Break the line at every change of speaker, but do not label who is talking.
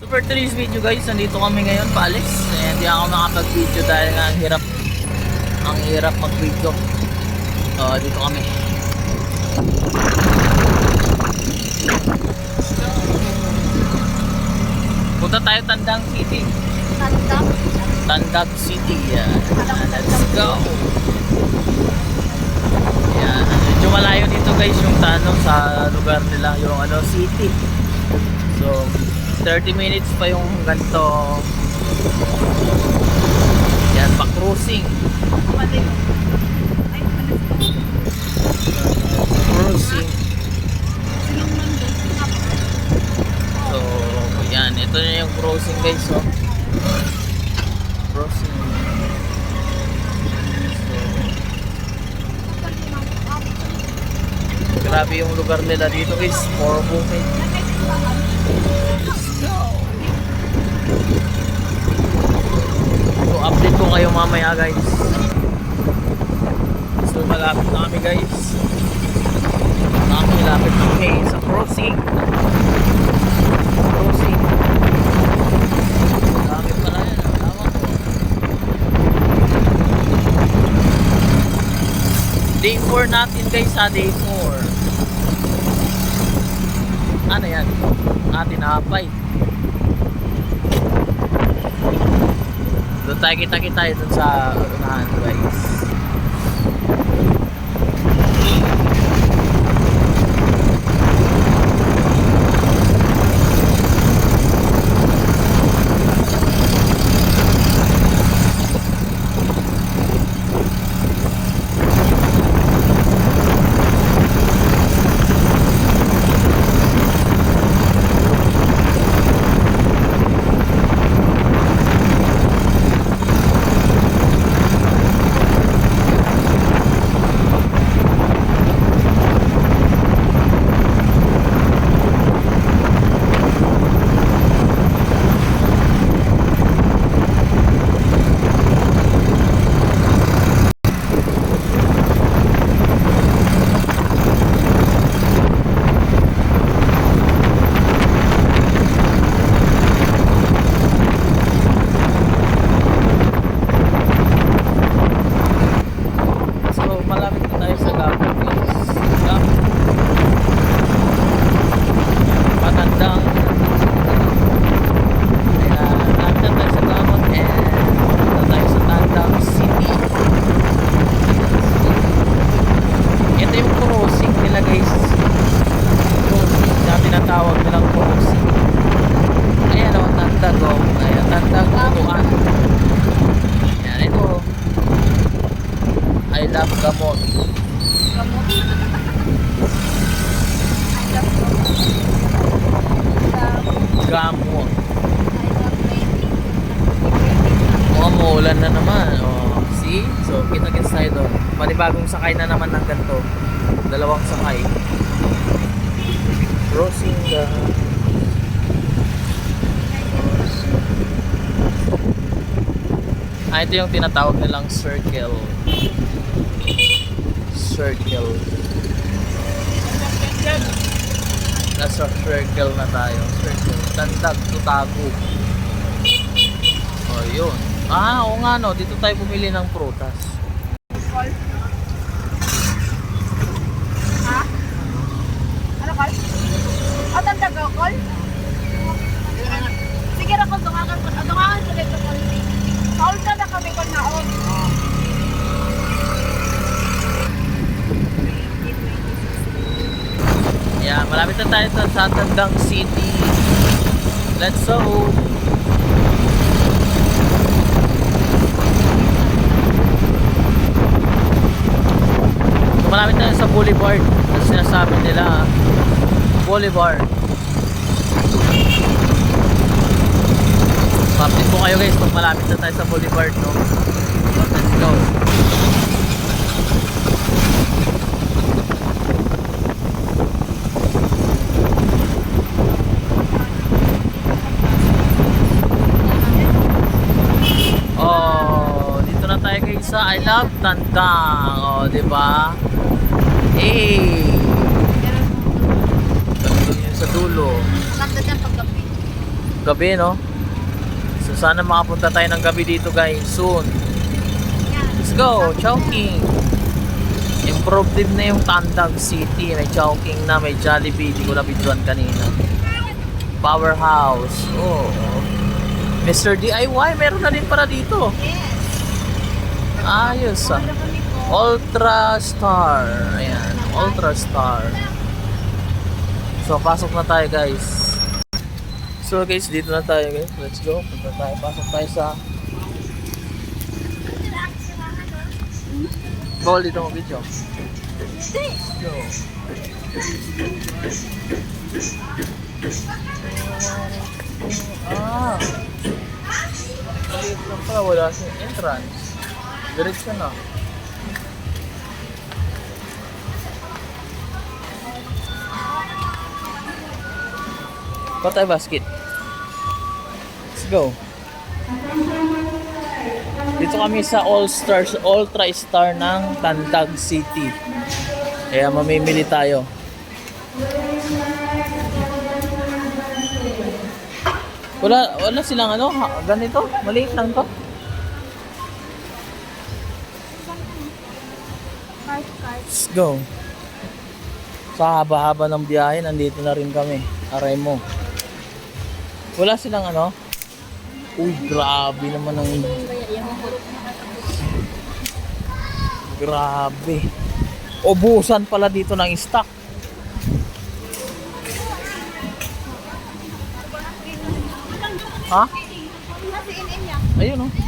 For today's video guys, nandito kami ngayon paalis. Hindi ako makapag-video dahil nga ang hirap mag-video. Dito kami. Punta tayo Tandang City. Tandag City. Let's go. Yan. Medyo malayo dito guys yung tanong sa lugar nila, yung city. So 30 minutes pa yung ganito. Yan, pa-cruising. Cruising. So, yan. Ito na yung cruising guys. So, cruising. So, grabe yung lugar nila dito guys. For bukid. So update ko kayo mamaya guys. So malapit na kami guys. Malapit na kami sa crossing. Dami pala yan. Tawag ko. Day 4 natin guys ha. Day 4. Ano yan? Tinapay. Doon tayo kita-kita doon sa unahan guys. Gamot. Gamot. Umuulan na naman. See? So, kita-kits tayo doon. Panibagong sakay na naman ng ganito. Dalawang sakay. Crossing the... ito yung tinatawag nilang circle. Nasa circle na tayo. Circle. Tandag, Tutago. Yun. Oo nga no. Dito tayo bumili ng prutas.
Ha? Ano kal? Tandag ako kal? Sige ra ko tungakan ko. Tungakan ko dito kal. Kaul na kami kal naon.
Yeah, malapit na tayo sa Tandang City. Let's go. Malapit tayo sa Boulevard. Ano sinasabi nila? Boulevard. Update po kayo guys kung malapit na tayo sa Boulevard, no? Let's go. sa I Love Tandang. O, diba? Ganda yun sa dulo.
Maganda dyan paggabi.
gabi, no? So sana makapunta tayo ng gabi dito guys, soon. Let's go, Chowking. Improved din na yung Tandag City. May Chowking na, may Jollibee. Di ko na-videoan kanina. Powerhouse. Oh. Mr. DIY, meron na din para dito.
Yes.
Ayos ah.
Wala kami po.
Ultra Star. Ayan, Ultra Star. So, pasok na tayo guys. So guys, dito na tayo guys. Let's go. Punta tayo. Pasok tayo sa... Bawal dito mo video.
Hindi.
Go. Ah. Maliit lang pala. Wala sa entrance. Diretso na. Patay basket. Let's go. Dito kami sa Ultra Star ng Tandag City. Kaya mamimili tayo. Wala silang ano, ganito, maliit lang to.
Cart.
Let's go. Sa haba-haba ng biyahe, nandito na rin kami. Aray mo. Wala silang ano? Uy, grabe naman ang... Grabe. Ubusan pala dito ng stock. Ha?
Nasa in niya.
Ayun oh.